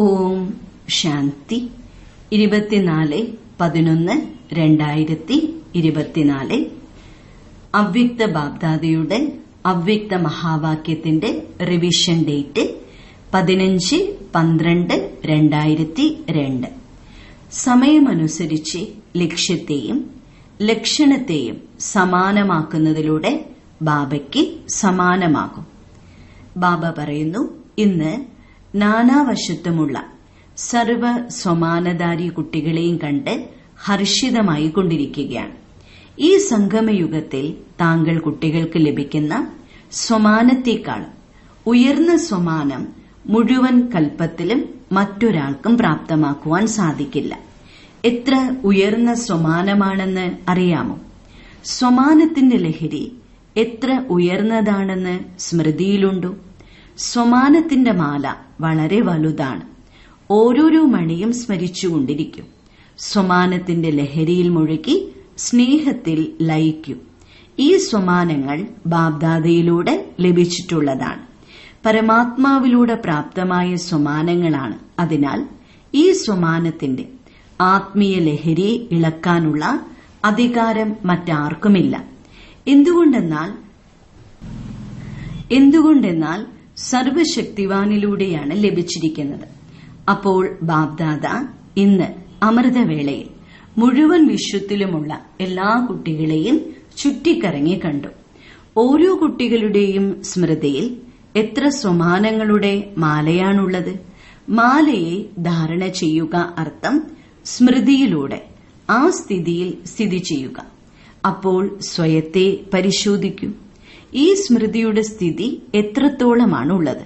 ഓം ശാന്തി 24/11/2024 അവ്യക്ത ബാബ്ദാദയുടെ അവ്യക്ത മഹാവാക്യത്തിന്റെ revision date 15/12/2002. സമയമനുസരിച്ച് ലക്ഷ്യത്തെയും ലക്ഷണത്തെയും സമാനമാക്കുന്നതിലൂടെ ബാബയ്ക്ക് സമാനമാകും. ബാബ പറയുന്നു, ഇന്ന് നാനാവശത്തുമുള്ള സർവ സ്വമാനധാരി കുട്ടികളെയും കണ്ട് ഹർഷിതമായി കൊണ്ടിരിക്കുകയാണ്. ഈ സംഗമയുഗത്തിൽ താങ്കൾ കുട്ടികൾക്ക് ലഭിക്കുന്ന സ്വമാനത്തെക്കാളും ഉയർന്ന സ്വമാനം മുഴുവൻ കൽപ്പത്തിലും മറ്റൊരാൾക്കും പ്രാപ്തമാക്കുവാൻ സാധിക്കില്ല. എത്ര ഉയർന്ന സ്വമാനമാണെന്ന് അറിയാമോ? സ്വമാനത്തിന്റെ ലഹരി എത്ര ഉയർന്നതാണെന്ന് സ്മൃതിയിലുണ്ടോ? സ്വമാനത്തിന്റെ മാല വളരെ വലുതാണ്. ഓരോരോ മണിയും സ്മരിച്ചുകൊണ്ടിരിക്കും. സ്വമാനത്തിന്റെ ലഹരിയിൽ മുഴുകി സ്നേഹത്തിൽ ലയിക്കും. ഈ സ്വമാനങ്ങൾ ബാബ്ദാദയിലൂടെ ലഭിച്ചിട്ടുള്ളതാണ്. പരമാത്മാവിലൂടെ പ്രാപ്തമായ സ്വമാനങ്ങളാണ്. അതിനാൽ ഈ സ്വമാനത്തിന്റെ ആത്മീയ ലഹരി ഇളക്കാനുള്ള അധികാരം മറ്റാർക്കുമില്ല. എന്തുകൊണ്ടെന്നാൽ സർവശക്തിവാനിലൂടെയാണ് ലഭിച്ചിരിക്കുന്നത്. അപ്പോൾ ബാബ്ദാദ ഇന്ന് അമൃതവേളയിൽ മുഴുവൻ വിശ്വത്തിലുമുള്ള എല്ലാ കുട്ടികളെയും ചുറ്റിക്കറങ്ങി കണ്ടു. ഓരോ കുട്ടികളുടെയും സ്മൃതിയിൽ എത്ര സ്വമാനങ്ങളുടെ മാലയാണുള്ളത്. മാലയെ ധാരണ ചെയ്യുക അർത്ഥം സ്മൃതിയിലൂടെ ആ സ്ഥിതിയിൽ സ്ഥിതി ചെയ്യുക. അപ്പോൾ സ്വയത്തെ പരിശോധിക്കൂ. ഈ സ്മൃതിയുടെ സ്ഥിതി എത്രത്തോളമാണുള്ളത്?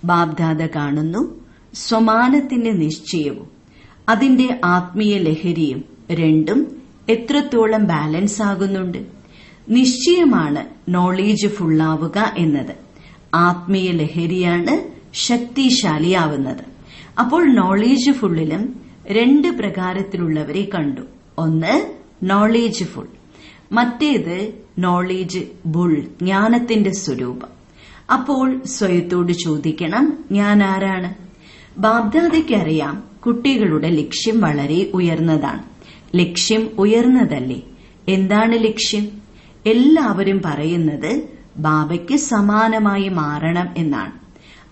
ബാബ്ദാദ കാണുന്നു, സ്വമാനത്തിന്റെ നിശ്ചയവും അതിന്റെ ആത്മീയ ലഹരിയും രണ്ടും എത്രത്തോളം ബാലൻസ് ആകുന്നുണ്ട്. നിശ്ചയമാണ് നോളേജ് ഫുള്ളാവുക എന്നത്. ആത്മീയ ലഹരിയാണ് ശക്തിശാലിയാവുന്നത്. അപ്പോൾ നോളേജ് ഫുള്ളിലും രണ്ട് പ്രകാരത്തിലുള്ളവരെ കണ്ടു. ഒന്ന് നോളേജ് ഫുൾ, മറ്റേത് നോളേജ് ബുൾ, ജ്ഞാനത്തിന്റെ സ്വരൂപം. അപ്പോൾ സ്വയത്തോട് ചോദിക്കണം, ഞാൻ ആരാണ്? ബാബ്ദാദയ്ക്കറിയാം കുട്ടികളുടെ ലക്ഷ്യം വളരെ ഉയർന്നതാണ്. ലക്ഷ്യം ഉയർന്നതല്ലേ? എന്താണ് ലക്ഷ്യം? എല്ലാവരും പറയുന്നത് ബാബയ്ക്ക് സമാനമായി മാറണം എന്നാണ്.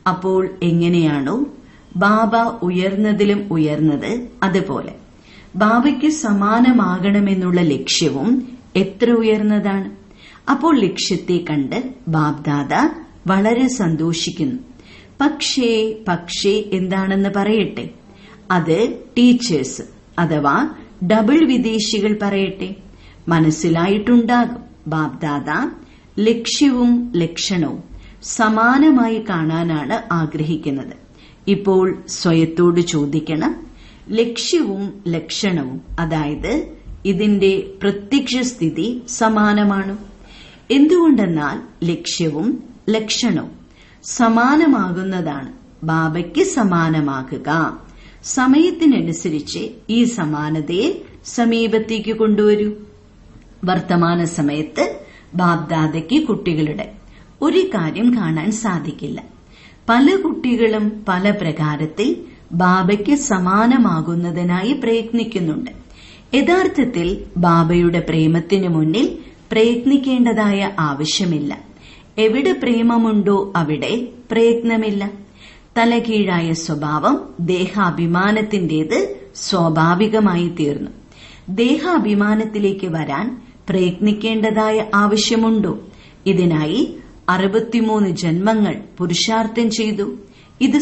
അപ്പോൾ എങ്ങനെയാണോ ബാബ ഉയർന്നതിലും ഉയർന്നത്, അതുപോലെ ബാബയ്ക്ക് സമാനമാകണമെന്നുള്ള ലക്ഷ്യവും എത്ര ഉയർന്നതാണ്. അപ്പോൾ ലക്ഷ്യത്തെ കണ്ട് ബാബ്ദാദ വളരെ സന്തോഷിക്കുന്നു. പക്ഷേ എന്താണെന്ന് പറയട്ടെ? അത് ടീച്ചേഴ്സ് അഥവാ ഡബിൾ വിദേശികൾ പറയട്ടെ. മനസ്സിലായിട്ടുണ്ടാകും, ബാബ്ദാദ ലക്ഷ്യവും ലക്ഷണവും സമാനമായി കാണാനാണ് ആഗ്രഹിക്കുന്നത്. ഇപ്പോൾ സ്വയത്തോട് ചോദിക്കണം, ലക്ഷ്യവും ലക്ഷണവും, അതായത് ഇതിന്റെ പ്രത്യക്ഷ സ്ഥിതി സമാനമാണ്. എന്തുകൊണ്ടെന്നാൽ ലക്ഷ്യവും ലക്ഷണവും സമാനമാകുന്നതാണ്. ബാബയ്ക്ക് സമാനമാകുക. സമയത്തിനനുസരിച്ച് ഈ സമാനതയെ സമീപത്തേക്ക് കൊണ്ടുവരൂ. വർത്തമാന സമയത്ത് ബാബ്ദാദയ്ക്ക് കുട്ടികളുടെ ഒരു കാര്യം കാണാൻ സാധിക്കില്ല. പല കുട്ടികളും പല പ്രകാരത്തിൽ ബാബയ്ക്ക് സമാനമാകുന്നതിനായി പ്രയത്നിക്കുന്നുണ്ട്. യഥാർത്ഥത്തിൽ ബാബയുടെ പ്രേമത്തിനു മുന്നിൽ പ്രയത്നിക്കേണ്ടതായ ആവശ്യമില്ല. എവിടെ പ്രേമമുണ്ടോ അവിടെ പ്രയത്നമില്ല. തലകീഴായ സ്വഭാവം ദേഹാഭിമാനത്തിന്റേത് സ്വാഭാവികമായി തീർന്നു. ദേഹാഭിമാനത്തിലേക്ക് വരാൻ പ്രയത്നിക്കേണ്ടതായ ആവശ്യമുണ്ടോ? ഇതിനായി 63 ജന്മങ്ങൾ പുരുഷാർത്ഥം ചെയ്തു. ഇത്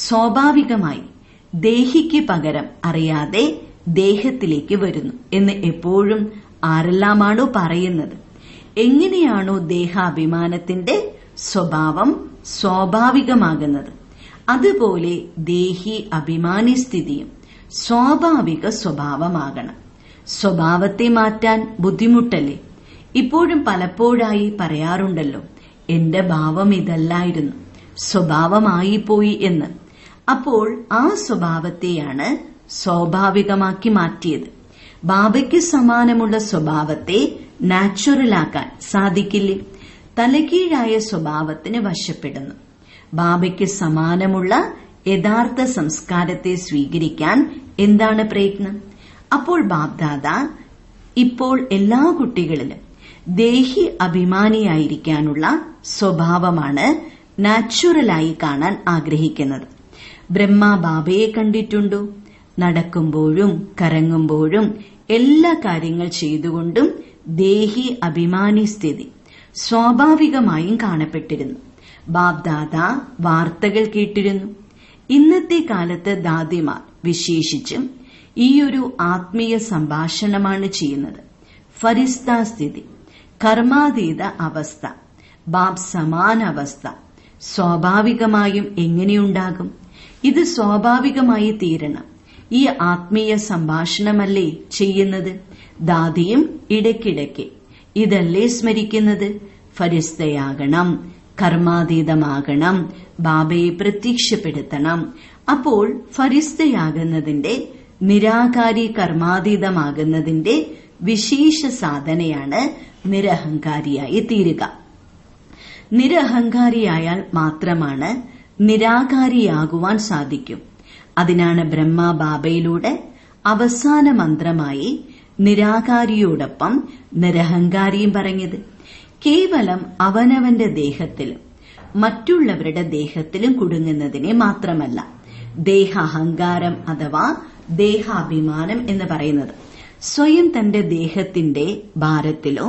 സ്വാഭാവികമായി ദേഹിക്ക് പകരം അറിയാതെ ദേഹത്തിലേക്ക് വരുന്നു എന്ന് എപ്പോഴും ആരെല്ലാമാണോ പറയുന്നത്? എങ്ങനെയാണോ ദേഹാഭിമാനത്തിന്റെ സ്വഭാവം സ്വാഭാവികമാകുന്നത്, അതുപോലെ ദേഹി അഭിമാനി സ്ഥിതിയും സ്വാഭാവിക സ്വഭാവമാകണം. സ്വഭാവത്തെ മാറ്റാൻ ബുദ്ധിമുട്ടല്ലേ? ഇപ്പോഴും പലപ്പോഴായി പറയാറുണ്ടല്ലോ, എന്റെ ഭാവം ഇതല്ലായിരുന്നു, സ്വഭാവമായിപ്പോയി എന്ന്. അപ്പോൾ ആ സ്വഭാവത്തെയാണ് സ്വാഭാവികമാക്കി മാറ്റിയത്. ബാബയ്ക്ക് സമാനമുള്ള സ്വഭാവത്തെ നാച്ചുറലാക്കാൻ സാധിക്കില്ലേ? തലകീഴായ സ്വഭാവത്തിന് വശപ്പെടുന്നു. ബാബയ്ക്ക് സമാനമുള്ള യഥാർത്ഥ സംസ്കാരത്തെ സ്വീകരിക്കാൻ എന്താണ് പ്രയത്നം? അപ്പോൾ ബാപ്ദാദ ഇപ്പോൾ എല്ലാ കുട്ടികളിലും ദേഹി അഭിമാനിയായിരിക്കാനുള്ള സ്വഭാവമാണ് നാച്ചുറലായി കാണാൻ ആഗ്രഹിക്കുന്നത്. ബ്രഹ്മ ബാബയെ കണ്ടിട്ടുണ്ടോ? നടക്കുമ്പോഴും കറങ്ങുമ്പോഴും എല്ലാ കാര്യങ്ങൾ ചെയ്തുകൊണ്ടും ദേഹി അഭിമാനി സ്ഥിതി സ്വാഭാവികമായും കാണപ്പെട്ടിരുന്നു. ബാപ്ദാദ വാർത്തകൾ കേട്ടിരുന്നു. ഇന്നത്തെ കാലത്ത് ദാദിമാർ വിശേഷിച്ചും ഈയൊരു ആത്മീയ സംഭാഷണമാണ് ചെയ്യുന്നത്. ഫരിസ്ത സ്ഥിതി, കർമാതീത അവസ്ഥ, ബാബ് സമാന അവസ്ഥ സ്വാഭാവികമായും എങ്ങനെയുണ്ടാകും? ഇത് സ്വാഭാവികമായി തീരണം. ഈ ആത്മീയ സംഭാഷണമല്ലേ ചെയ്യുന്നത്? ദാദിയും ഇടയ്ക്കിടയ്ക്ക് ഇതല്ലേ സ്മരിക്കുന്നത്? ഫരിസ്തയാകണം, കർമാതീതമാകണം, ബാബയെ പ്രത്യക്ഷപ്പെടുത്തണം. അപ്പോൾ ഫരിസ്തയാകുന്നതിന്റെ, നിരാകാരി കർമാതീതമാകുന്നതിന്റെ വിശേഷ സാധനയാണ് നിരഹങ്കാരിയായി തീരുക. നിരഹങ്കാരിയായാൽ മാത്രമാണ് നിരാകാരിയാകുവാൻ സാധിക്കും. അതിനാണ് ബ്രഹ്മ ബാബയിലൂടെ അവസാന മന്ത്രമായി നിരാകാരിയോടൊപ്പം നിരഹങ്കാരിയും പറഞ്ഞത്. കേവലം അവനവന്റെ ദേഹത്തിലും മറ്റുള്ളവരുടെ ദേഹത്തിലും കുടുങ്ങുന്നതിനെ മാത്രമല്ല ദേഹാഹങ്കാരം അഥവാ ദേഹാഭിമാനം എന്ന് പറയുന്നത്. സ്വയം തന്റെ ദേഹത്തിന്റെ ഭാരത്തിലോ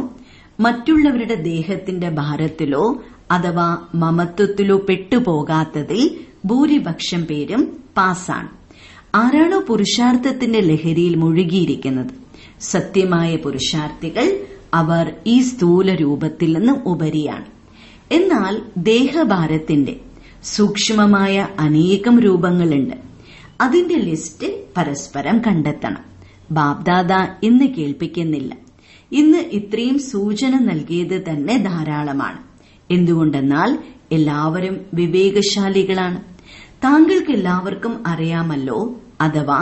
മറ്റുള്ളവരുടെ ദേഹത്തിന്റെ ഭാരത്തിലോ അഥവാ മമത്വത്തിലോ പെട്ടുപോകാത്തതിൽ ഭൂരിപക്ഷം പേരും പാസാണ്. ആരാണോ പുരുഷാർത്ഥത്തിന്റെ ലഹരിയിൽ മുഴുകിയിരിക്കുന്നത്, സത്യമായ പുരുഷാർത്ഥികൾ, അവർ ഈ സ്ഥൂല രൂപത്തിൽ നിന്നും ഉപരിയാണ്. എന്നാൽ ദേഹഭാരത്തിന്റെ സൂക്ഷ്മമായ അനേകം രൂപങ്ങളുണ്ട്. അതിന്റെ ലിസ്റ്റ് പരസ്പരം കണ്ടെത്തണം. ബാപ്ദാദ ഇന്ന് കേൾപ്പിക്കുന്നില്ല. ഇന്ന് ഇത്രയും സൂചന നൽകിയത് തന്നെ ധാരാളമാണ്. എന്തുകൊണ്ടെന്നാൽ എല്ലാവരും വിവേകശാലികളാണ്. താങ്കൾക്ക് എല്ലാവർക്കും അറിയാമല്ലോ. അഥവാ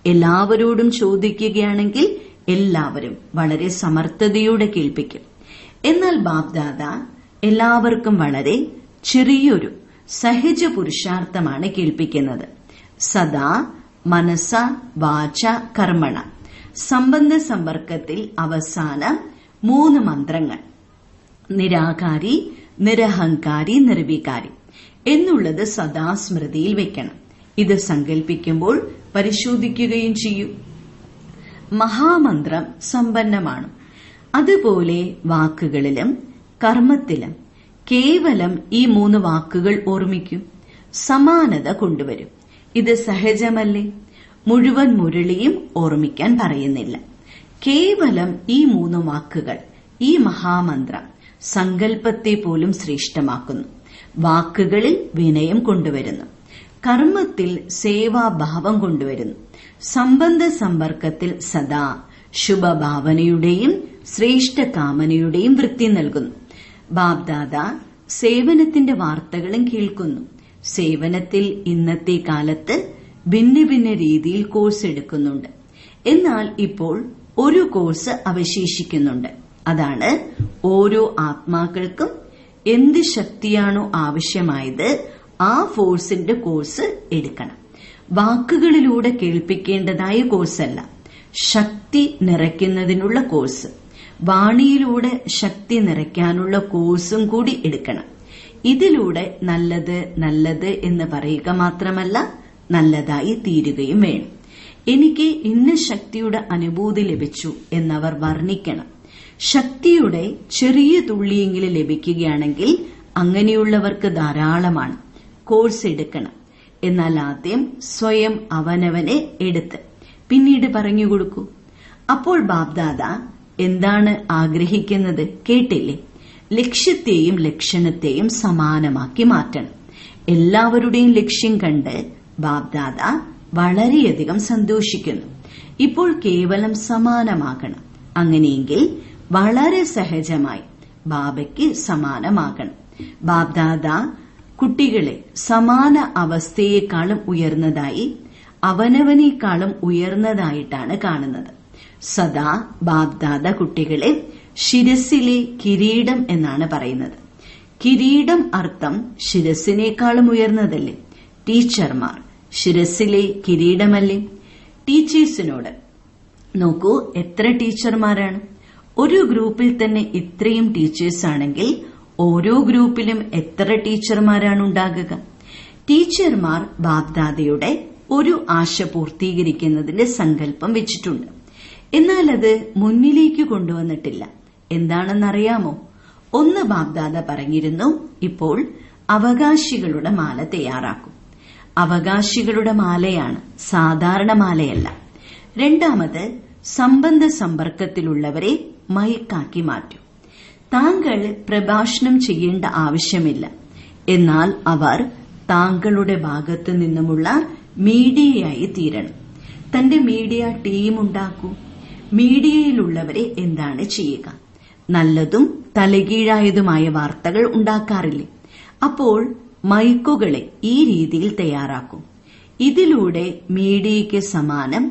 എല്ലാവരോടും ചോദിക്കുകയാണെങ്കിൽ എല്ലാവരും വളരെ സമർത്ഥതയോടെ കേൾപ്പിക്കും. എന്നാൽ ബാപ്ദാദ എല്ലാവർക്കും വളരെ ചെറിയൊരു സഹജ പുരുഷാർത്ഥമാണ് കേൾപ്പിക്കുന്നത്. സദാ മനസ്സ വാച കർമ്മണ സംബന്ധ സമ്പർക്കത്തിൽ അവസാന 3 മന്ത്രങ്ങൾ നിരാകാരി, നിരഹങ്കാരി, നിർവികാരി എന്നുള്ളത് സദാ സ്മൃതിയിൽ വെക്കണം. ഇത് സങ്കല്പിക്കുമ്പോൾ പരിശോധിക്കുകയും ചെയ്യൂ. മഹാമന്ത്രം സമ്പന്നമാണ്. അതുപോലെ വാക്കുകളിലും കർമ്മത്തിലും കേവലം ഈ 3 വാക്കുകൾ ഓർമ്മിക്കൂ. സമാനത കൊണ്ടുവരും. ഇത് സഹജമല്ലേ? മുഴുവൻ മുരളിയും ഓർമ്മിക്കാൻ പറയുന്നില്ല. കേവലം ഈ 3 വാക്കുകൾ, ഈ മഹാമന്ത്രം സങ്കല്പത്തെ പോലും ശ്രേഷ്ഠമാക്കുന്നു. വാക്കുകളിൽ വിനയം കൊണ്ടുവരുന്നു. കർമ്മത്തിൽ സേവാഭാവം കൊണ്ടുവരുന്നു. സംബന്ധ സമ്പർക്കത്തിൽ സദാ ശുഭഭാവനയുടെയും ശ്രേഷ്ഠ കാമനയുടെയും വൃത്തി നൽകുന്നു. ബാപ്ദാദ സേവനത്തിന്റെ വാർത്തകളും കേൾക്കുന്നു. സേവനത്തിൽ ഇന്നത്തെ കാലത്ത് ഭിന്ന ഭിന്ന രീതിയിൽ കോഴ്സ് എടുക്കുന്നുണ്ട്. എന്നാൽ ഇപ്പോൾ ഒരു കോഴ്സ് അവശേഷിക്കുന്നുണ്ട്. അതാണ് ഓരോ ആത്മാക്കൾക്കും എന്ത് ശക്തിയാണോ ആവശ്യമായത് ആ ഫോഴ്സിന്റെ കോഴ്സ് എടുക്കണം. വാക്കുകളിലൂടെ കേൾപ്പിക്കേണ്ടതായ കോഴ്സല്ല, ശക്തി നിറയ്ക്കുന്നതിനുള്ള കോഴ്സ്. വാണിയിലൂടെ ശക്തി നിറയ്ക്കാനുള്ള കോഴ്സും കൂടി എടുക്കണം. ഇതിലൂടെ നല്ലത് നല്ലത് എന്ന് പറയുക മാത്രമല്ല, നല്ലതായി തീരുകയും വേണം. എനിക്ക് ഇന്ന ശക്തിയുടെ അനുഭൂതി ലഭിച്ചു എന്നവർ വർണ്ണിക്കണം. ശക്തിയുടെ ചെറിയ തുള്ളിയെങ്കിലും ലഭിക്കുകയാണെങ്കിൽ അങ്ങനെയുള്ളവർക്ക് ധാരാളമാണ്. കോഴ്സ് എടുക്കണം. എന്നാൽ ആദ്യം സ്വയം അവനവനെ എടുത്ത് പിന്നീട് പറഞ്ഞു കൊടുക്കൂ. അപ്പോൾ ബാപ്ദാദ എന്താണ് ആഗ്രഹിക്കുന്നത് കേട്ടില്ലേ? ലക്ഷ്യത്തെയും ലക്ഷണത്തെയും സമാനമാക്കി മാറ്റണം. എല്ലാവരുടെയും ലക്ഷ്യം കണ്ട് ബാപ്ദാദ വളരെയധികം സന്തോഷിക്കുന്നു. ഇപ്പോൾ കേവലം സമാനമാകണം. അങ്ങനെയെങ്കിൽ വളരെ സഹജമായി ബാബയ്ക്ക് സമാനമാകണം. ബാപ്ദാദ കുട്ടികളെ സമാന അവസ്ഥയെക്കാളും ഉയർന്നതായി, അവനവനേക്കാളും ഉയർന്നതായിട്ടാണ് കാണുന്നത്. സദാ ബാപ്ദാദ കുട്ടികളെ ശിരസിലെ കിരീടം എന്നാണ് പറയുന്നത്. കിരീടം അർത്ഥം ശിരസിനേക്കാളും ഉയർന്നതല്ലേ? ടീച്ചർമാർ ശിരസിലെ കിരീടമല്ലേ? ടീച്ചേഴ്സിനോട് നോക്കൂ, എത്ര ടീച്ചർമാരാണ്. ഒരു ഗ്രൂപ്പിൽ തന്നെ ഇത്രയും ടീച്ചേഴ്സ് ആണെങ്കിൽ ഓരോ ഗ്രൂപ്പിലും എത്ര ടീച്ചർമാരാണ് ഉണ്ടാകുക? ടീച്ചർമാർ ബാപ്ദാദയുടെ ഒരു ആശ പൂർത്തീകരിക്കുന്നതിന്റെ സങ്കല്പം വെച്ചിട്ടുണ്ട്. എന്നാൽ അത് മുന്നിലേക്ക് കൊണ്ടുവന്നിട്ടില്ല. എന്താണെന്നറിയാമോ? ഒന്ന് ബാപ്ദാദ പറഞ്ഞിരുന്നു, ഇപ്പോൾ അവകാശികളുടെ മാല തയ്യാറാക്കും. അവകാശികളുടെ മാലയാണ്, സാധാരണ മാലയല്ല. രണ്ടാമത്, സംബന്ധ സമ്പർക്കത്തിലുള്ളവരെ മയക്കാക്കി മാറ്റും. താങ്കൾ പ്രഭാഷണം ചെയ്യേണ്ട ആവശ്യമില്ല. എന്നാൽ അവർ താങ്കളുടെ ഭാഗത്തു നിന്നുമുള്ള മീഡിയയായി തീരണം. തന്റെ മീഡിയ ടീം ഉണ്ടാക്കൂ. മീഡിയയിലുള്ളവരെ എന്താണ് ചെയ്യുക? നല്ലതും തലകീഴായതുമായ വാർത്തകൾ ഉണ്ടാക്കാറില്ലേ? അപ്പോൾ മൈക്കുകളെ ഈ രീതിയിൽ തയ്യാറാക്കും. ഇതിലൂടെ മീഡിയയ്ക്ക് സമാനം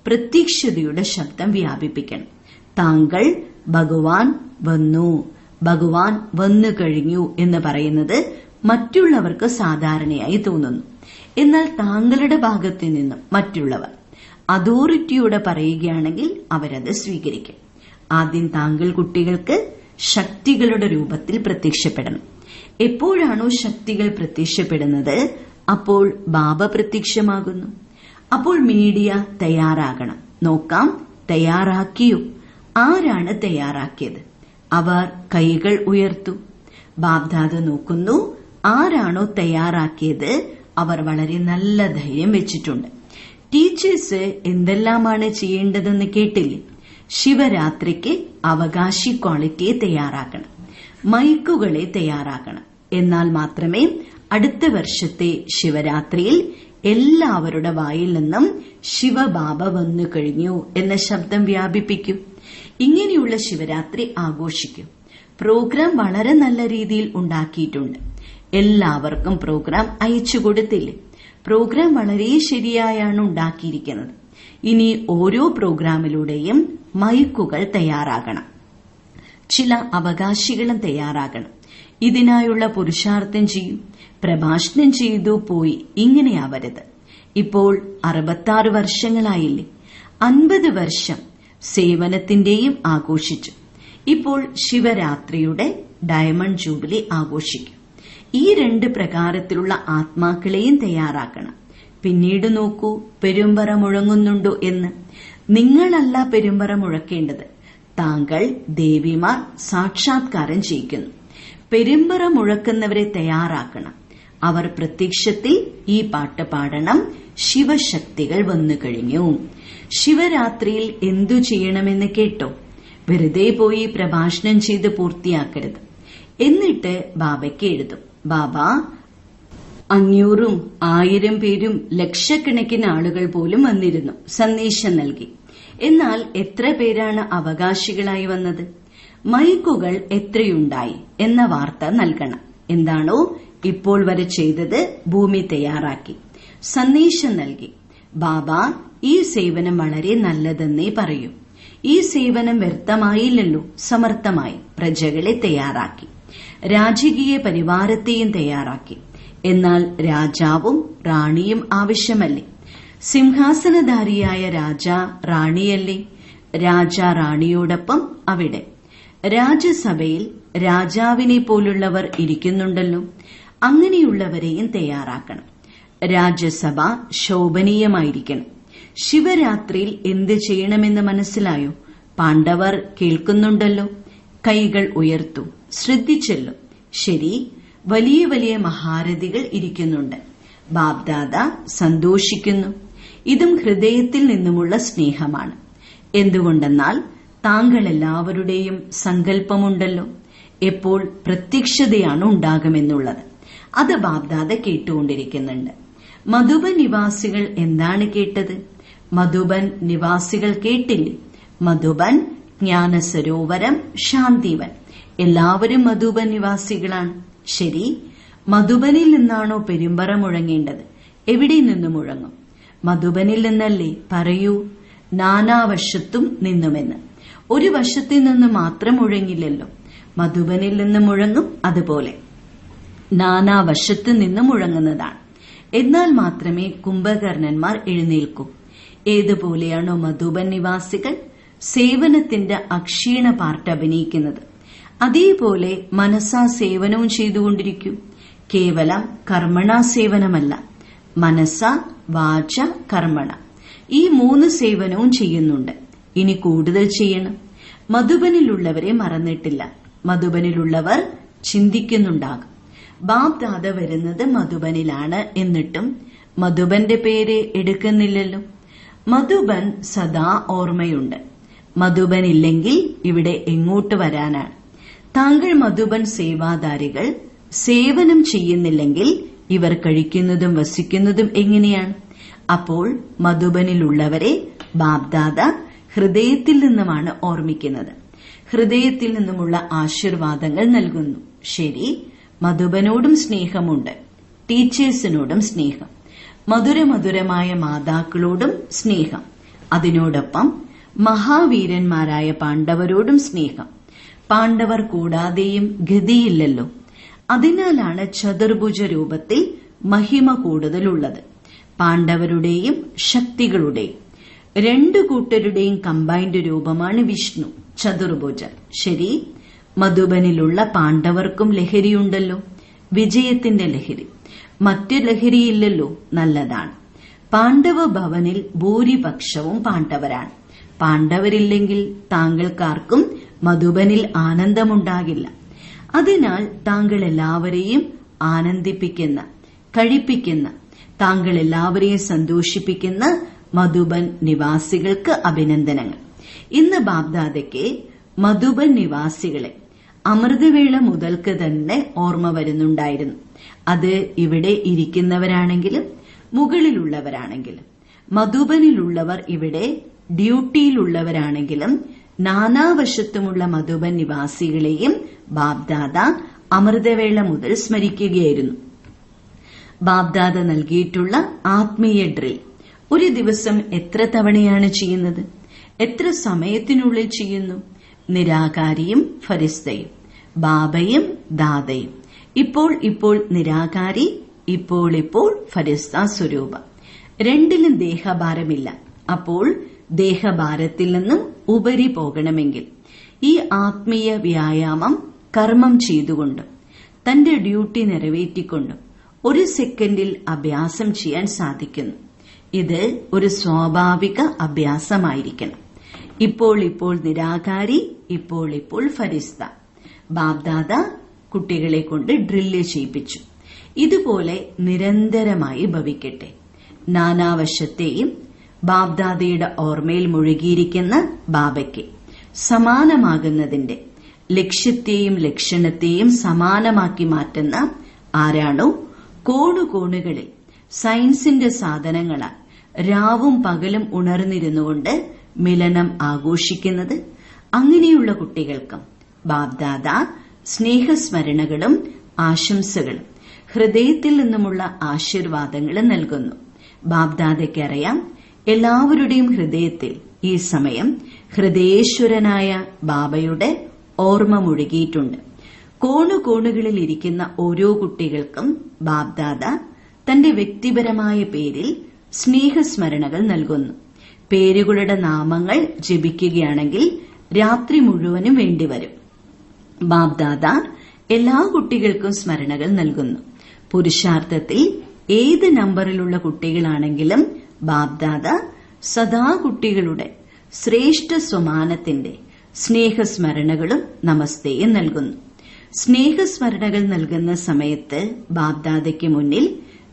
പ്രത്യക്ഷതയുടെ ശബ്ദം വ്യാപിപ്പിക്കണം. താങ്കൾ ഭഗവാൻ വന്നു, ഭഗവാൻ വന്നു കഴിഞ്ഞു എന്ന് പറയുന്നത് മറ്റുള്ളവർക്ക് സാധാരണയായി തോന്നുന്നു. എന്നാൽ താങ്കളുടെ ഭാഗത്തു നിന്നും മറ്റുള്ളവർ അതോറിറ്റിയോടെ പറയുകയാണെങ്കിൽ അവരത് സ്വീകരിക്കും. ആദ്യം താങ്കൾ കുട്ടികൾക്ക് ശക്തികളുടെ രൂപത്തിൽ പ്രത്യക്ഷപ്പെടണം. എപ്പോഴാണോ ശക്തികൾ പ്രത്യക്ഷപ്പെടുന്നത്, അപ്പോൾ ബാബ പ്രത്യക്ഷമാകുന്നു. അപ്പോൾ മീഡിയ തയ്യാറാകണം. നോക്കാം, തയ്യാറാക്കിയോ? ആരാണ് തയ്യാറാക്കിയത്? അവർ കൈകൾ ഉയർത്തു. ബാബ്ദാദ നോക്കുന്നു, ആരാണോ തയ്യാറാക്കിയത് അവർ വളരെ നല്ല ധൈര്യം വെച്ചിട്ടുണ്ട്. ടീച്ചേഴ്സ് എന്തെല്ലാമാണ് ചെയ്യേണ്ടതെന്ന് കേട്ടില്ലേ? ശിവരാത്രിക്ക് അവകാശി ക്വാളിറ്റിയെ തയ്യാറാക്കണം, മൈക്കുകളെ തയ്യാറാക്കണം. എന്നാൽ മാത്രമേ അടുത്ത വർഷത്തെ ശിവരാത്രിയിൽ എല്ലാവരുടെ വായിൽ നിന്നും ശിവബാബ വന്നു കഴിഞ്ഞു എന്ന ശബ്ദം വ്യാപിപ്പിക്കൂ. ഇങ്ങനെയുള്ള ശിവരാത്രി ആഘോഷിക്കും. പ്രോഗ്രാം വളരെ നല്ല രീതിയിൽ ഉണ്ടാക്കിയിട്ടുണ്ട്. എല്ലാവർക്കും പ്രോഗ്രാം അയച്ചു കൊടുത്തില്ലേ? പ്രോഗ്രാം വളരെ ശരിയായാണ് ഉണ്ടാക്കിയിരിക്കുന്നത്. ഇനി ഓരോ പ്രോഗ്രാമിലൂടെയും മൈക്കുകൾ തയ്യാറാകണം, ചില അവകാശികളും തയ്യാറാകണം. ഇതിനായുള്ള പുരുഷാർത്ഥം ചെയ്യൂ. പ്രഭാഷണം ചെയ്തു പോയി ഇങ്ങനെയാവരുത്. ഇപ്പോൾ 66 വർഷങ്ങളായില്ലേ? 50 വർഷം സേവനത്തിന്റെയും ആഘോഷിച്ചു. ഇപ്പോൾ ശിവരാത്രിയുടെ ഡയമണ്ട് ജൂബിലി ആഘോഷിക്കും. ഈ 2 പ്രകാരത്തിലുള്ള ആത്മാക്കളെയും തയ്യാറാക്കണം. പിന്നീട് നോക്കൂ, പെരുമ്പറ മുഴങ്ങുന്നുണ്ടോ എന്ന്. നിങ്ങളല്ല പെരുമ്പറ മുഴക്കേണ്ടത്, താങ്കൾ ദേവിമാർ സാക്ഷാത്കാരം ചെയ്യിക്കുന്നു. പെരുമ്പറ മുഴക്കുന്നവരെ തയ്യാറാക്കണം. അവർ പ്രത്യക്ഷത്തിൽ ഈ പാട്ട് പാടണം, ശിവശക്തികൾ വന്നു കഴിഞ്ഞു. ശിവരാത്രിയിൽ എന്തു ചെയ്യണമെന്ന് കേട്ടോ? വെറുതെ പോയി പ്രഭാഷണം ചെയ്ത് പൂർത്തിയാക്കരുത്. എന്നിട്ട് ബാബയ്ക്ക് എഴുതും, ബാബ 500ഉം 1000 പേരും ലക്ഷക്കണക്കിന് ആളുകൾ പോലും വന്നിരുന്നു, സന്ദേശം നൽകി. എന്നാൽ എത്ര പേരാണ് അവകാശികളായി വന്നത്? മൈക്കുകൾ എത്രയുണ്ടായി എന്ന വാർത്ത നൽകണം. എന്താണോ ഇപ്പോൾ വരെ ചെയ്തത്, ഭൂമി തയ്യാറാക്കി, സന്ദേശം നൽകി. ബാബ ഈ സേവനം വളരെ നല്ലതെന്നേ പറയൂ. ഈ സേവനം വ്യർത്ഥമായില്ലല്ലോ, സമർത്ഥമായി. പ്രജകളെ തയ്യാറാക്കി, രാജകീയ പരിവാരത്തെയും തയ്യാറാക്കി. എന്നാൽ രാജാവും റാണിയും ആവശ്യമല്ലേ? സിംഹാസനധാരിയായ രാജ റാണിയല്ലേ? രാജ റാണിയോടൊപ്പം അവിടെ രാജസഭയിൽ രാജാവിനെ പോലുള്ളവർ ഇരിക്കുന്നുണ്ടല്ലോ. അങ്ങനെയുള്ളവരെയും തയ്യാറാക്കണം. രാജ്യസഭ ശോഭനീയമായിരിക്കണം. ശിവരാത്രിയിൽ എന്ത് ചെയ്യണമെന്ന് മനസ്സിലായോ? പാണ്ഡവർ കേൾക്കുന്നുണ്ടല്ലോ. കൈകൾ ഉയർത്തു, ശ്രദ്ധിച്ചല്ലോ. ശരി, വലിയ വലിയ മഹാരഥികൾ ഇരിക്കുന്നുണ്ട്. ബാബ്ദാദ സന്തോഷിക്കുന്നു. ഇതും ഹൃദയത്തിൽ നിന്നുമുള്ള സ്നേഹമാണ്. എന്തുകൊണ്ടെന്നാൽ താങ്കൾ എല്ലാവരുടെയും സങ്കല്പമുണ്ടല്ലോ, എപ്പോൾ പ്രത്യക്ഷതയാണ് ഉണ്ടാകുമെന്നുള്ളത്. അത് ബാബ്ദാദ കേട്ടുകൊണ്ടിരിക്കുന്നുണ്ട്. മധുബൻ നിവാസികൾ എന്താണ് കേട്ടത്? മധുബൻ നിവാസികൾ കേട്ടില്ലേ? മധുബൻ, ജ്ഞാനസരോവരം, ശാന്തിവൻ, എല്ലാവരും മധുബൻ നിവാസികളാണ്. ശരി, മധുബനിൽ നിന്നാണോ പെരുമ്പറ മുഴങ്ങേണ്ടത്? എവിടെ നിന്ന് മുഴങ്ങും? മധുബനിൽ നിന്നല്ലേ? പറയൂ. നാനാവശത്തും നിന്നുമെന്ന്. ഒരു വശത്തിൽ നിന്ന് മാത്രം മുഴങ്ങില്ലല്ലോ, മധുബനിൽ നിന്ന് മുഴങ്ങും. അതുപോലെ നാനാവശത്ത് നിന്ന് മുഴങ്ങുന്നതാണ്. എന്നാൽ മാത്രമേ കുംഭകർണന്മാർ എഴുന്നേൽക്കൂ. ഏതുപോലെയാണോ മധുബൻ നിവാസികൾ സേവനത്തിന്റെ അക്ഷീണ പാർട്ട് അഭിനയിക്കുന്നത്, അതേപോലെ മനസ്സാ സേവനവും ചെയ്തുകൊണ്ടിരിക്കൂ. കേവലം കർമ്മണ സേവനമല്ല, മനസ്സ വാച കർമ്മണ, ഈ 3 സേവനവും ചെയ്യുന്നുണ്ട്. ഇനി കൂടുതൽ ചെയ്യണം. മധുബനിലുള്ളവരെ മറന്നിട്ടില്ല. മധുബനിലുള്ളവർ ചിന്തിക്കുന്നുണ്ടാകും, ബാബ് ദാദ വരുന്നത് മധുബനിലാണ്, എന്നിട്ടും മധുബന്റെ പേര് എടുക്കുന്നില്ലല്ലോ. മധുബൻ സദാ ഓർമ്മയുണ്ട്. മധുബൻ ഇല്ലെങ്കിൽ ഇവിടെ എങ്ങോട്ട് വരാനാണ്? താങ്കൾ മധുബൻ സേവാധാരികൾ സേവനം ചെയ്യുന്നില്ലെങ്കിൽ ഇവർ കഴിക്കുന്നതും വസിക്കുന്നതും എങ്ങനെയാണ്? അപ്പോൾ മധുബനിലുള്ളവരെ ബാബ്ദാദ ഹൃദയത്തിൽ നിന്നുമാണ് ഓർമ്മിക്കുന്നത്. ഹൃദയത്തിൽ നിന്നുമുള്ള ആശീർവാദങ്ങൾ നൽകുന്നു. ശരി, മധുബനോടും സ്നേഹമുണ്ട്, ടീച്ചേഴ്സിനോടും സ്നേഹം, മധുരമധുരമായ മാതാക്കളോടും സ്നേഹം, അതിനോടൊപ്പം മഹാവീരന്മാരായ പാണ്ഡവരോടും സ്നേഹം. പാണ്ഡവർ കൂടാതെയും ഗതിയില്ലല്ലോ. അതിനാലാണ് ചതുർഭുജ രൂപത്തിൽ മഹിമ കൂടുതലുള്ളത്. പാണ്ഡവരുടെയും ശക്തികളുടെയും 2 കൂട്ടരുടെയും കമ്പൈൻഡ് രൂപമാണ് വിഷ്ണു, ചതുർഭുജൻ. ശരി, മധുബനിലുള്ള പാണ്ഡവർക്കും ലഹരിയുണ്ടല്ലോ, വിജയത്തിന്റെ ലഹരി. മറ്റു ലഹരിയില്ലല്ലോ, നല്ലതാണ്. പാണ്ഡവ ഭവനിൽ ഭൂരിപക്ഷവും പാണ്ഡവരാണ്. പാണ്ഡവരില്ലെങ്കിൽ താങ്കൾക്കാർക്കും മധുബനിൽ ആനന്ദമുണ്ടാകില്ല. അതിനാൽ താങ്കൾ എല്ലാവരെയും ആനന്ദിപ്പിക്കുന്ന, കഴിപ്പിക്കുന്ന, താങ്കൾ എല്ലാവരെയും സന്തോഷിപ്പിക്കുന്ന മധുബൻ നിവാസികൾക്ക് അഭിനന്ദനങ്ങൾ. ഇന്ന് ബാബ്ദാദയ്ക്ക് മധുബൻ നിവാസികളെ അമൃതവേള മുതൽക്ക് തന്നെ ഓർമ്മ വരുന്നുണ്ടായിരുന്നു. അത് ഇവിടെ ഇരിക്കുന്നവരാണെങ്കിലും മുകളിലുള്ളവരാണെങ്കിലും, മധുബനിലുള്ളവർ ഇവിടെ ഡ്യൂട്ടിയിലുള്ളവരാണെങ്കിലും, നാനാവശത്തുമുള്ള മധുബൻ നിവാസികളെയും ബാബ്ദാദ അമൃതവേള മുതൽ സ്മരിക്കുകയായിരുന്നു. ബാബ്ദാദ നൽകിയിട്ടുള്ള ആത്മീയ ഡ്രിൽ ഒരു ദിവസം എത്ര തവണയാണ് ചെയ്യുന്നത്? എത്ര സമയത്തിനുള്ളിൽ ചെയ്യുന്നു? നിരാകാരിയും ഫരിസ്തയും, ബാബയും ദാദയും. ഇപ്പോൾ നിരാകാരി, ഇപ്പോൾ ഫരിസ്ത സ്വരൂപം. രണ്ടിലും ദേഹഭാരമില്ല. അപ്പോൾ ദേഹഭാരത്തിൽ നിന്നും ഉപരി പോകണമെങ്കിൽ ഈ ആത്മീയ വ്യായാമം കർമ്മം ചെയ്തുകൊണ്ടും തന്റെ ഡ്യൂട്ടി നിറവേറ്റിക്കൊണ്ടും 1 സെക്കൻഡിൽ അഭ്യാസം ചെയ്യാൻ സാധിക്കുന്നു. ഇത് ഒരു സ്വാഭാവിക അഭ്യാസമായിരിക്കണം. ഇപ്പോൾ നിരാകാരി, ഇപ്പോൾ ഫരിസ്ത. ബാബ്ദാദ കുട്ടികളെ കൊണ്ട് ഡ്രില്ല് ചെയ്യിപ്പിച്ചു. ഇതുപോലെ നിരന്തരമായി ഭവിക്കട്ടെ. നാനാവശത്തെയും ബാബ്ദാദയുടെ ഓർമ്മയിൽ മുഴുകിയിരിക്കുന്ന ബാബയ്ക്ക് സമാനമാകുന്നതിന്റെ ലക്ഷ്യത്തെയും ലക്ഷണത്തെയും സമാനമാക്കി മാറ്റുന്ന ആരാണോ കോണുകോണുകളിൽ സയൻസിന്റെ സാധനങ്ങളാൽ രാവും പകലും ഉണർന്നിരുന്നുകൊണ്ട് മിലനം ആഘോഷിക്കുന്നത്, അങ്ങനെയുള്ള കുട്ടികൾക്കും ബാബ്ദാദ സ്നേഹസ്മരണകളും ആശംസകളും ഹൃദയത്തിൽ നിന്നുമുള്ള ആശീർവാദങ്ങളും നൽകുന്നു. ബാബ്ദാദയ്ക്ക് അറിയാം, എല്ലാവരുടെയും ഹൃദയത്തിൽ ഈ സമയം ഹൃദയേശ്വരനായ ബാബയുടെ ഓർമ്മ മുഴുകിയിട്ടുണ്ട്. കോണുകോണുകളിൽ ഇരിക്കുന്ന ഓരോ കുട്ടികൾക്കും ബാബ്ദാദ തന്റെ വ്യക്തിപരമായ പേരിൽ സ്നേഹസ്മരണകൾ നൽകുന്നു. പേരുകളുടെ നാമങ്ങൾ ജപിക്കുകയാണെങ്കിൽ രാത്രി മുഴുവനും വേണ്ടിവരും. ബാബ്ദാദ എല്ലാ കുട്ടികൾക്കും സ്മരണകൾ നൽകുന്നു. പുരുഷാർത്ഥത്തിൽ ഏത് നമ്പറിലുള്ള കുട്ടികളാണെങ്കിലും ബാബ്ദാദ സദാ കുട്ടികളുടെ ശ്രേഷ്ഠ സ്വമാനത്തിന്റെ സ്നേഹസ്മരണകളും നമസ്തേയും നൽകുന്നു. സ്നേഹസ്മരണകൾ നൽകുന്ന സമയത്ത് ബാബ്ദാദയ്ക്ക് മുന്നിൽ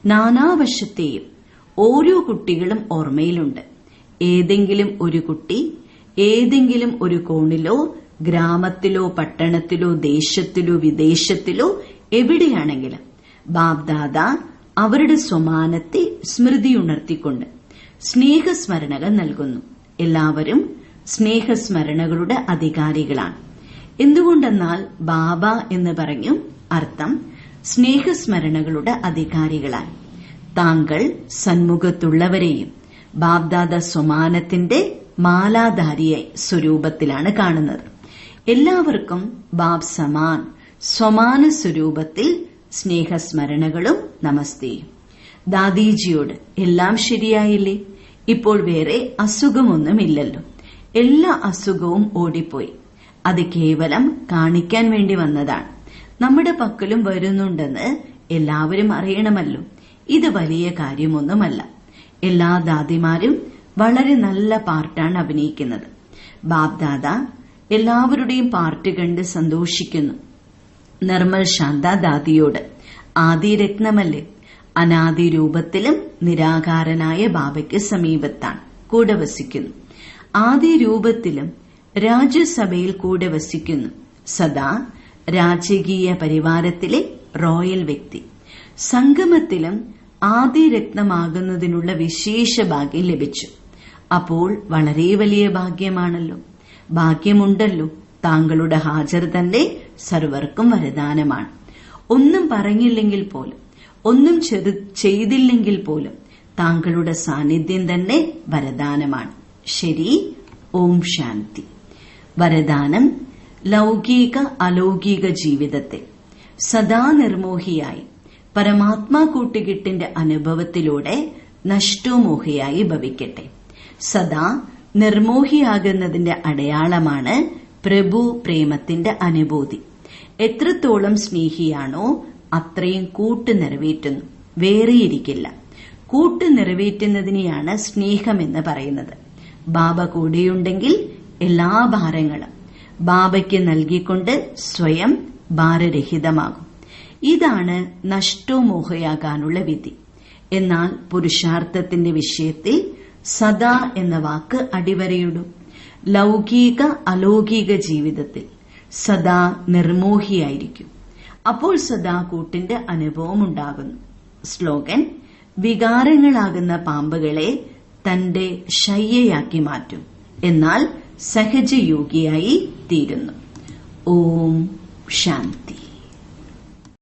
നാനാവശത്തെയും ഓരോ കുട്ടികളും ഓർമ്മയിലുണ്ട്. ഏതെങ്കിലും ഒരു കുട്ടി ഏതെങ്കിലും ഒരു കോണിലോ ഗ്രാമത്തിലോ പട്ടണത്തിലോ ദേശത്തിലോ വിദേശത്തിലോ എവിടെയാണെങ്കിലും ബാബ്ദാദ അവരുടെ സ്വമാനത്തെ സ്മൃതിയുണർത്തിക്കൊണ്ട് സ്നേഹസ്മരണകൾ നൽകുന്നു. എല്ലാവരും സ്നേഹസ്മരണകളുടെ അധികാരികളാണ്. എന്തുകൊണ്ടെന്നാൽ ബാബ എന്ന് പറഞ്ഞു അർത്ഥം സ്നേഹസ്മരണകളുടെ അധികാരികളായി. താങ്കൾ സന്മുഖത്തുള്ളവരെയും ബാബ്ദാദ സ്വമാനത്തിന്റെ മാലാധാരിയായി സ്വരൂപത്തിലാണ് കാണുന്നത്. എല്ലാവർക്കും ബാബ് സമാൻ സ്വമാന സ്വരൂപത്തിൽ സ്നേഹസ്മരണകളും നമസ്തേയും. ദാദീജിയോട് എല്ലാം ശരിയായില്ലേ, ഇപ്പോൾ വേറെ അസുഖമൊന്നുമില്ലല്ലോ, എല്ലാ അസുഖവും ഓടിപ്പോയി, അത് കേവലം കാണിക്കാൻ വേണ്ടി വന്നതാണ്, നമ്മുടെ പക്കലും വരുന്നുണ്ടെന്ന് എല്ലാവരും അറിയണമല്ലോ, ഇത് വലിയ കാര്യമൊന്നുമല്ല. എല്ലാ ദാദിമാരും വളരെ നല്ല പാർട്ടാണ് അഭിനയിക്കുന്നത്. ബാബ്ദാദ എല്ലാവരുടെയും പാർട്ട് കണ്ട് സന്തോഷിക്കുന്നു. നിർമ്മൽ ശാന്ത ദാദിയോട് ആദിരത്നമല്ലേ, അനാദി രൂപത്തിലും നിരാകാരനായ ബാബയ്ക്ക് സമീപത്താണ് കൂടെ വസിക്കുന്നു. ആദി രൂപത്തിലും രാജ്യസഭയിൽ കൂടെ വസിക്കുന്നു. സദാ രാജകീയ പരിവാരത്തിലെ റോയൽ വ്യക്തി. സംഗമത്തിലും ആദിരത്നമാകുന്നതിനുള്ള വിശേഷ ഭാഗ്യം ലഭിച്ചു. അപ്പോൾ വളരെ വലിയ ഭാഗ്യമാണല്ലോ. ഭാഗ്യമുണ്ടല്ലോ. താങ്കളുടെ ഹാജർ തന്നെ സർവർക്കും വരദാനമാണ്. ഒന്നും പറഞ്ഞില്ലെങ്കിൽ പോലും, ഒന്നും ചെയ്തില്ലെങ്കിൽ പോലും താങ്കളുടെ സാന്നിധ്യം തന്നെ വരദാനമാണ്. ശരി. ഓം ശാന്തി. വരദാനം: ലൗകിക അലൗകിക ജീവിതത്തെ സദാ നിർമോഹിയായി പരമാത്മാ കൂട്ടുകെട്ടിന്റെ അനുഭവത്തിലൂടെ നഷ്ടോമോഹിയായി ഭവിക്കട്ടെ. സദാ നിർമോഹിയാകുന്നതിന്റെ അടയാളമാണ് പ്രഭു പ്രേമത്തിന്റെ അനുഭൂതി. എത്രത്തോളം സ്നേഹിയാണോ അത്രയും കൂട്ട് നിറവേറ്റുന്നു, വേറെയിരിക്കില്ല. കൂട്ട് നിറവേറ്റുന്നതിനെയാണ് സ്നേഹമെന്ന് പറയുന്നത്. ബാബ കൂടെയുണ്ടെങ്കിൽ എല്ലാ ഭാരങ്ങളും ബാബയ്ക്ക് നൽകിക്കൊണ്ട് സ്വയം ഭാരരഹിതമാകും. ഇതാണ് നഷ്ടോമോഹയാകാനുള്ള വിധി. എന്നാൽ പുരുഷാർത്ഥത്തിന്റെ വിഷയത്തിൽ സദാ എന്ന വാക്ക് അടിവരയിടും. ലൗകിക അലൗകിക ജീവിതത്തിൽ സദാ നിർമോഹിയായിരിക്കും. അപ്പോൾ സദാ കൂട്ടിന്റെ അനുഭവം ഉണ്ടാകുന്നു. സ്ലോഗൻ: വികാരങ്ങളാകുന്ന പാമ്പുകളെ തന്റെ ശയ്യയാക്കി മാറ്റും, എന്നാൽ സഹജയോഗിയായി തീരുന്നു. ഓം ശാന്തി.